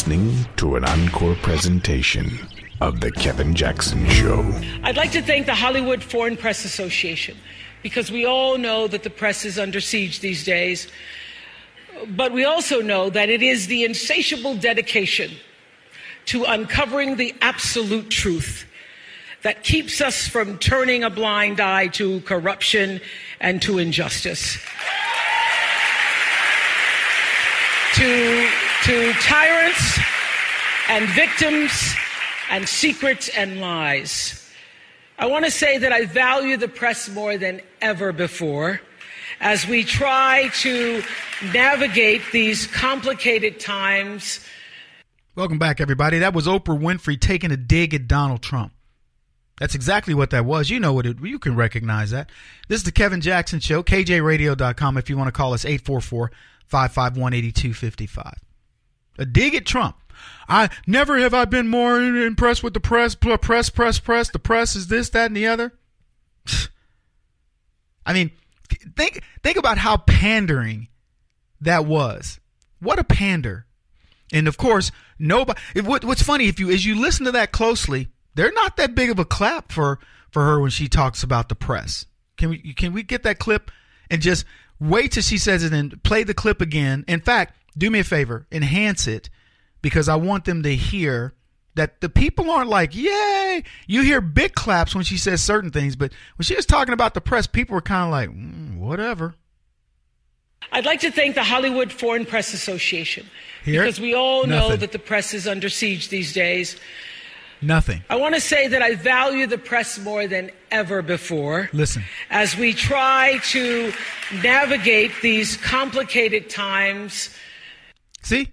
listening to an encore presentation of The Kevin Jackson Show. I'd like to thank the Hollywood Foreign Press Association, because we all know that the press is under siege these days. But we also know that it is the insatiable dedication to uncovering the absolute truth that keeps us from turning a blind eye to corruption and to injustice. To tyrants and victims and secrets and lies. I want to say that I value the press more than ever before as we try to navigate these complicated times. Welcome back, everybody. That was Oprah Winfrey taking a dig at Donald Trump. That's exactly what that was. You know what you can recognize that. This is the Kevin Jackson Show, KJRadio.com if you want to call us, 844-551-8255. A dig at Trump. I never have I been more impressed with the press. The press is this, that, and the other. I mean, think about how pandering that was. What a pander. And of course, nobody. What's funny, as you listen to that closely, they're not that big of a clap for her when she talks about the press. Can we get that clip and just wait till she says it and play the clip again? In fact, do me a favor, enhance it, because I want them to hear that the people aren't like, yay. You hear big claps when she says certain things, but when she was talking about the press, people were kind of like, whatever. I'd like to thank the Hollywood Foreign Press Association, because we all know that the press is under siege these days. Nothing. I want to say that I value the press more than ever before. Listen. As we try to navigate these complicated times. See?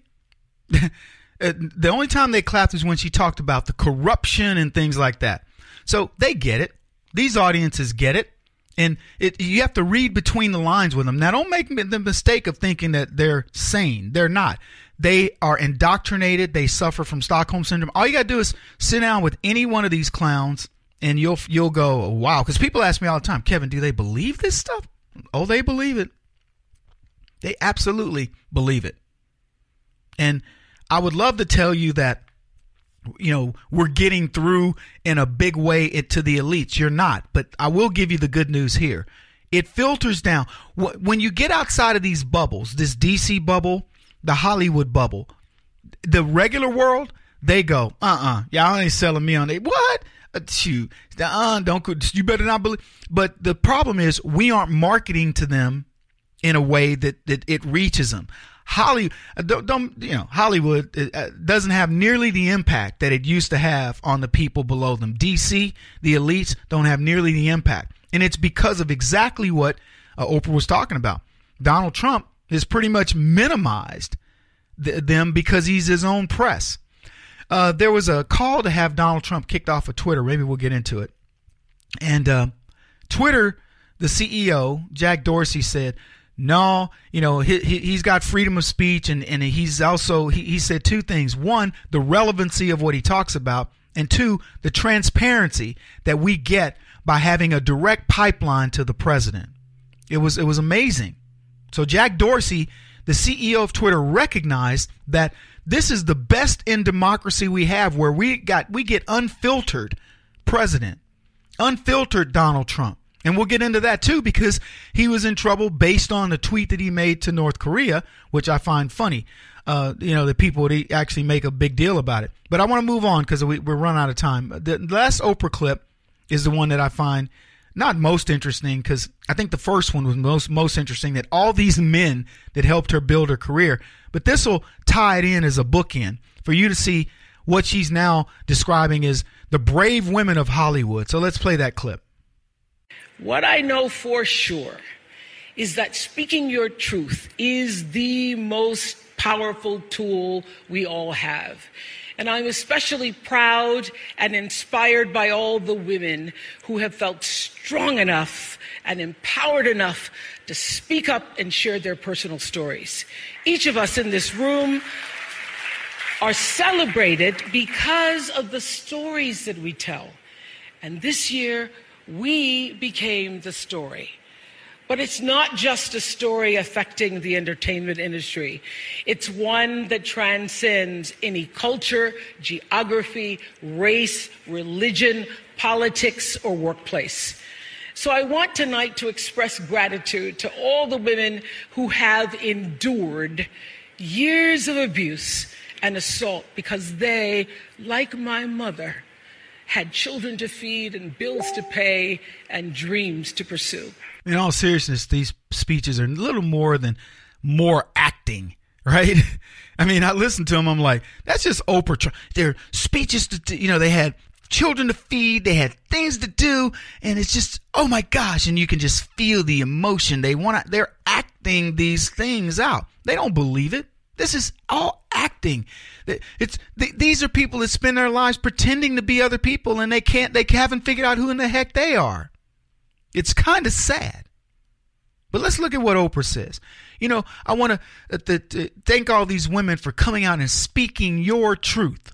The only time they clapped is when she talked about the corruption and things like that. So they get it. These audiences get it. And you have to read between the lines with them. Now, don't make the mistake of thinking that they're sane. They're not. They are indoctrinated. They suffer from Stockholm Syndrome. All you got to do is sit down with any one of these clowns, and you'll go, oh, wow. Because people ask me all the time, Kevin, do they believe this stuff? Oh, they believe it. They absolutely believe it. And I would love to tell you that, we're getting through in a big way to the elites. You're not. But I will give you the good news here. It filters down. When you get outside of these bubbles, this DC bubble, the Hollywood bubble, the regular world, they go, y'all ain't selling me on it. What? Shoot. Don't, you better not believe. But the problem is we aren't marketing to them in a way that it reaches them. Hollywood doesn't have nearly the impact that it used to have on the people below them. DC, the elites, don't have nearly the impact. And it's because of exactly what Oprah was talking about. Donald Trump has pretty much minimized them because he's his own press. There was a call to have Donald Trump kicked off of Twitter. Maybe we'll get into it. And Twitter, the CEO, Jack Dorsey, said, no, he's got freedom of speech, and he's also, he said two things. One, the relevancy of what he talks about, and two, the transparency that we get by having a direct pipeline to the president. It was amazing. So Jack Dorsey, the CEO of Twitter, recognized that this is the best in democracy we have, where we get unfiltered president, unfiltered Donald Trump. And we'll get into that, too, because he was in trouble based on the tweet that he made to North Korea, which I find funny, that people would actually make a big deal about it. But I want to move on because we're running out of time. The last Oprah clip is the one that I find not most interesting, because I think the first one was most interesting, that all these men that helped her build her career. But this will tie it in as a bookend for you to see what she's now describing as the brave women of Hollywood. So let's play that clip. What I know for sure is that speaking your truth is the most powerful tool we all have. And I'm especially proud and inspired by all the women who have felt strong enough and empowered enough to speak up and share their personal stories. Each of us in this room are celebrated because of the stories that we tell. And this year, we became the story. But it's not just a story affecting the entertainment industry. It's one that transcends any culture, geography, race, religion, politics, or workplace. So I want tonight to express gratitude to all the women who have endured years of abuse and assault because they, like my mother, had children to feed and bills to pay and dreams to pursue. In all seriousness, these speeches are a little more than more acting, right? I mean, I listen to them, I'm like, that's just Oprah. Their speeches, they had children to feed, they had things to do, and it's just, oh my gosh, and you can just feel the emotion. They're acting these things out. They don't believe it. This is all acting. These are people that spend their lives pretending to be other people, and they haven't figured out who in the heck they are. It's kind of sad. But let's look at what Oprah says. I want to thank all these women for coming out and speaking your truth.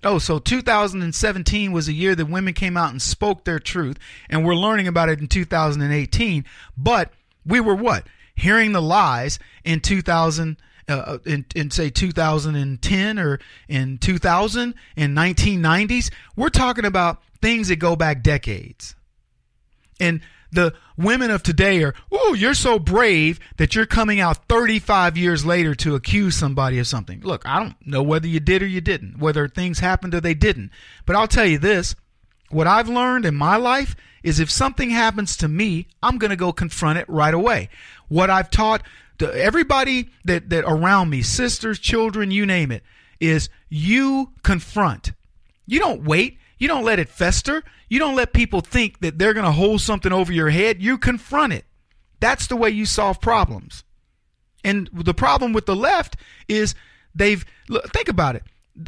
Oh, so 2017 was a year that women came out and spoke their truth, and we're learning about it in 2018. But we were what? Hearing the lies in 2000. In say 2010 or in 2000 in 1990s. We're talking about things that go back decades. And the women of today are, oh, you're so brave that you're coming out 35 years later to accuse somebody of something. Look, I don't know whether you did or you didn't, whether things happened or they didn't. But I'll tell you this, what I've learned in my life is if something happens to me, I'm going to go confront it right away. What I've taught to everybody that around me, sisters, children, you name it, is you confront. You don't wait. You don't let it fester. You don't let people think that they're going to hold something over your head. You confront it. That's the way you solve problems. And the problem with the left is think about it.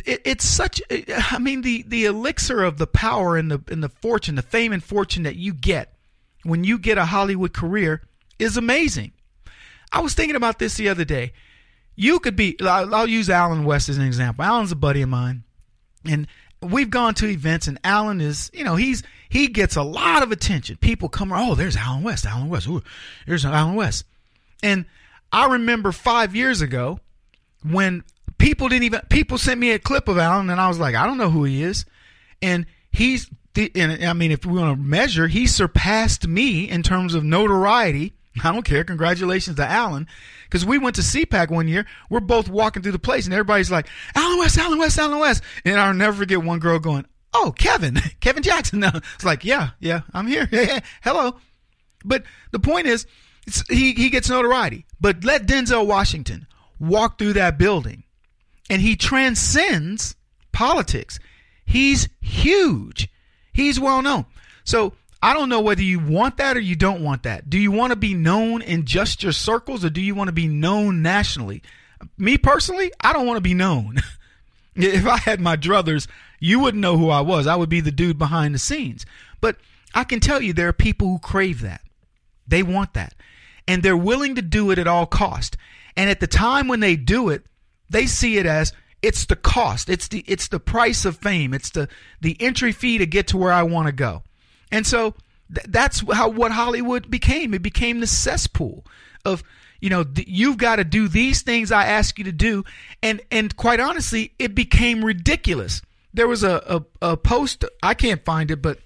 It's such, I mean, the elixir of the power and the fortune, the fame and fortune that you get when you get a Hollywood career is amazing. I was thinking about this the other day. You could be, I'll use Alan West as an example. Alan's a buddy of mine, and we've gone to events, and Alan is, he gets a lot of attention. People come, oh, there's Alan West. Ooh, there's Alan West. And I remember 5 years ago when people sent me a clip of Alan, and I was like, I don't know who he is. And if we want to measure, he surpassed me in terms of notoriety. I don't care. Congratulations to Alan. Because we went to CPAC one year. We're both walking through the place, and everybody's like, Alan West, Alan West, Alan West. And I'll never forget one girl going, oh, Kevin Jackson. No. It's like, yeah, I'm here. Yeah, hello. But the point is, he gets notoriety. But let Denzel Washington walk through that building, and he transcends politics. He's huge. He's well known. So I don't know whether you want that or you don't want that. Do you want to be known in just your circles, or do you want to be known nationally? Me personally, I don't want to be known. If I had my druthers, you wouldn't know who I was. I would be the dude behind the scenes. But I can tell you there are people who crave that. They want that. And they're willing to do it at all cost. And at the time when they do it, they see it as it's the cost. It's the price of fame. It's the entry fee to get to where I want to go. And so that's what Hollywood became. It became the cesspool of, you've got to do these things I ask you to do. And quite honestly, it became ridiculous. There was a post, I can't find it, but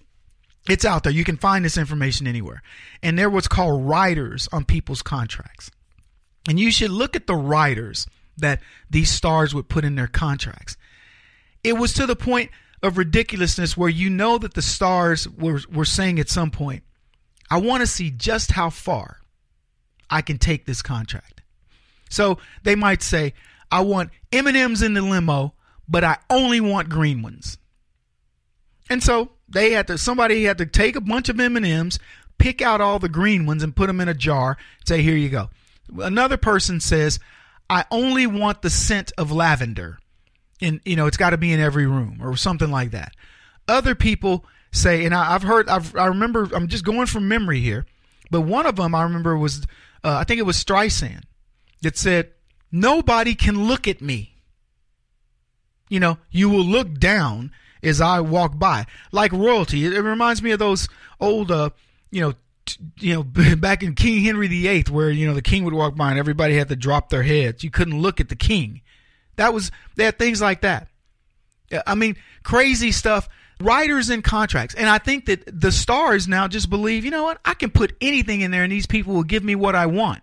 it's out there. You can find this information anywhere. And there was called riders on people's contracts. And you should look at the riders that these stars would put in their contracts. It was to the point of ridiculousness where that the stars were saying at some point, I want to see just how far I can take this contract. So they might say, I want M&Ms in the limo, but I only want green ones. And so somebody had to take a bunch of M&Ms, pick out all the green ones and put them in a jar, and say, here you go. Another person says, I only want the scent of lavender. And, it's got to be in every room or something like that. Other people say, and I remember, I'm just going from memory here, but one of them I remember was, I think it was Streisand, that said, nobody can look at me. You will look down as I walk by, like royalty. It reminds me of those old, back in King Henry VIII, where, the king would walk by and everybody had to drop their heads. You couldn't look at the king. They had things like that. I mean, crazy stuff. Writers and contracts. And I think that the stars now just believe, you know what? I can put anything in there and these people will give me what I want.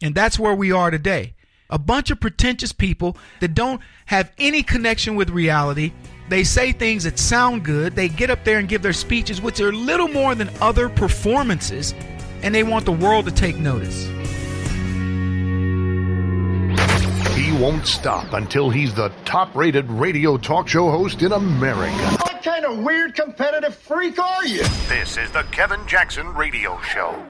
And that's where we are today. A bunch of pretentious people that don't have any connection with reality. They say things that sound good. They get up there and give their speeches, which are little more than other performances, and they want the world to take notice. He won't stop until he's the top-rated radio talk show host in America. What kind of weird competitive freak are you? This is the Kevin Jackson Radio Show.